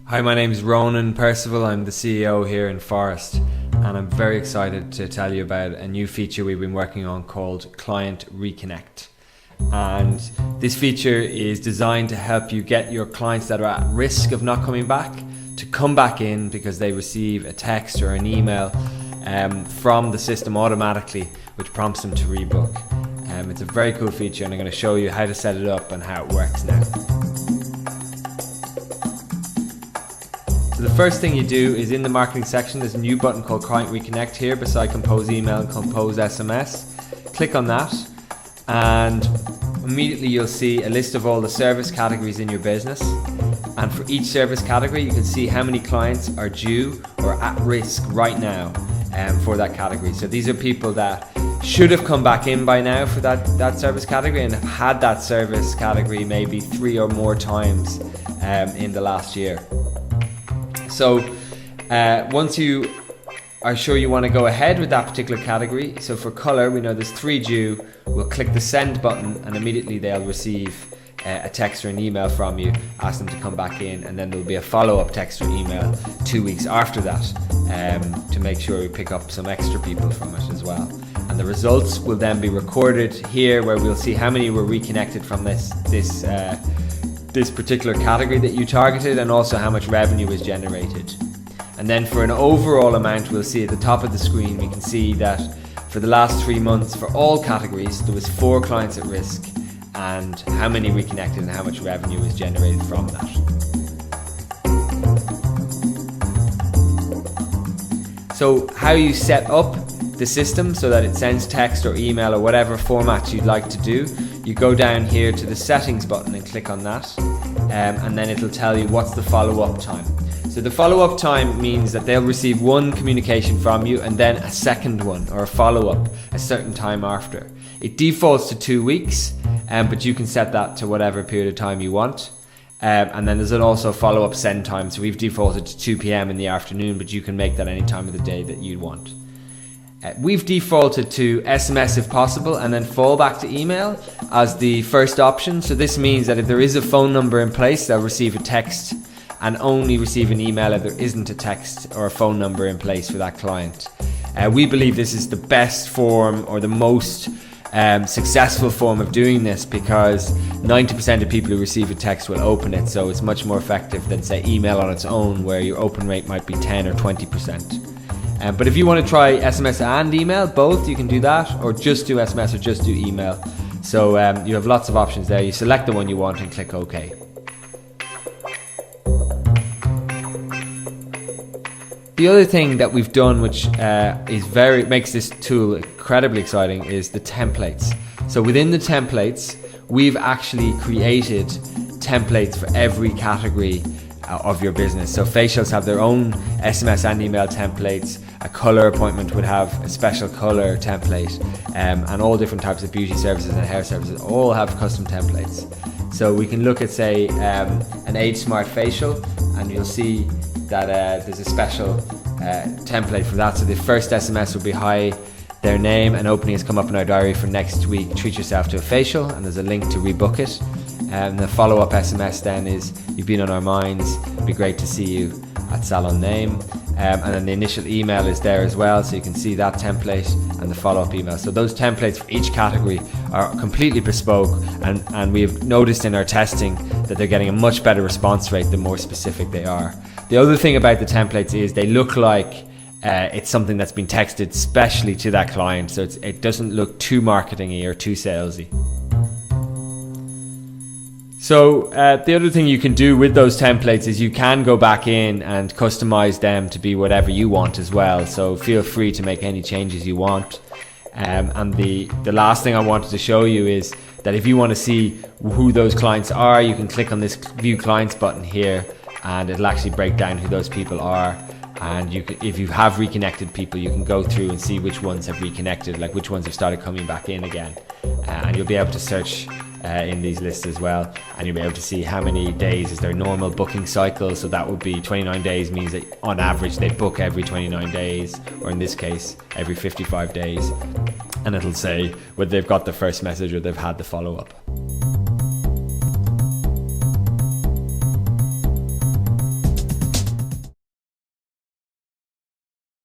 Hi, my name is Ronan Perceval. I'm the CEO here in Phorest, and I'm very excited to tell you about a new feature we've been working on called Client Reconnect. And this feature is designed to help you get your clients that are at risk of not coming back to come back in because they receive a text or an email from the system automatically, which prompts them to rebook. It's a very cool feature, and I'm going to show you how to set it up and how it works now. So the first thing you do is in the marketing section, there's a new button called Client Reconnect here beside Compose Email and Compose SMS. Click on that and immediately you'll see a list of all the service categories in your business. And for each service category, you can see how many clients are due or at risk right now for that category. So these are people that should have come back in by now for that service category and have had that service category maybe 3 or more times in the last year. So once you are sure you want to go ahead with that particular category, so for colour we know there's 3 due, we'll click the send button and immediately they'll receive a text or an email from you, ask them to come back in, and then there'll be a follow-up text or email 2 weeks after that to make sure we pick up some extra people from it as well. And the results will then be recorded here where we'll see how many were reconnected from this particular category that you targeted, and also how much revenue was generated. And then for an overall amount, we'll see at the top of the screen, we can see that for the last 3 months for all categories there was 4 clients at risk, and how many reconnected and how much revenue was generated from that. So how you set up the system so that it sends text or email or whatever format you'd like to do, you go down here to the settings button and click on that, and then it'll tell you what's the follow-up time. So the follow-up time means that they'll receive one communication from you and then a second one or a follow-up a certain time after. It defaults to 2 weeks, but you can set that to whatever period of time you want. And then there's also follow-up send time, so we've defaulted to 2 p.m. in the afternoon, but you can make that any time of the day that you want. We've defaulted to SMS if possible, and then fall back to email as the first option. So this means that if there is a phone number in place, they'll receive a text and only receive an email if there isn't a text or a phone number in place for that client. We believe this is the best form or the most successful form of doing this, because 90% of people who receive a text will open it, so it's much more effective than say email on its own, where your open rate might be 10 or 20%. But if you want to try SMS and email, both, you can do that, or just do SMS or just do email. So you have lots of options there. You select the one you want and click OK. The other thing that we've done, which makes this tool incredibly exciting, is the templates. So within the templates, we've actually created templates for every category of your business. So facials have their own SMS and email templates. A colour appointment would have a special colour template, and all different types of beauty services and hair services all have custom templates. So we can look at, say, an Age Smart facial, and you'll see that there's a special template for that. So the first SMS will be hi, their name, and opening has come up in our diary for next week, treat yourself to a facial, and there's a link to rebook it. And the follow-up SMS then is, you've been on our minds, it'd be great to see you at Salon name. And then the initial email is there as well, so you can see that template and the follow-up email. So those templates for each category are completely bespoke, and we've noticed in our testing that they're getting a much better response rate the more specific they are. The other thing about the templates is they look like it's something that's been texted specially to that client, so it doesn't look too marketing-y or too salesy. So the other thing you can do with those templates is you can go back in and customize them to be whatever you want as well. So feel free to make any changes you want. And the last thing I wanted to show you is that if you want to see who those clients are, you can click on this View Clients button here, and it'll actually break down who those people are. And if you have reconnected people, you can go through and see which ones have reconnected, like which ones have started coming back in again. And you'll be able to search in these lists as well, and you'll be able to see how many days is their normal booking cycle. So that would be 29 days means that on average they book every 29 days, or in this case every 55 days, and it'll say whether they've got the first message or they've had the follow-up.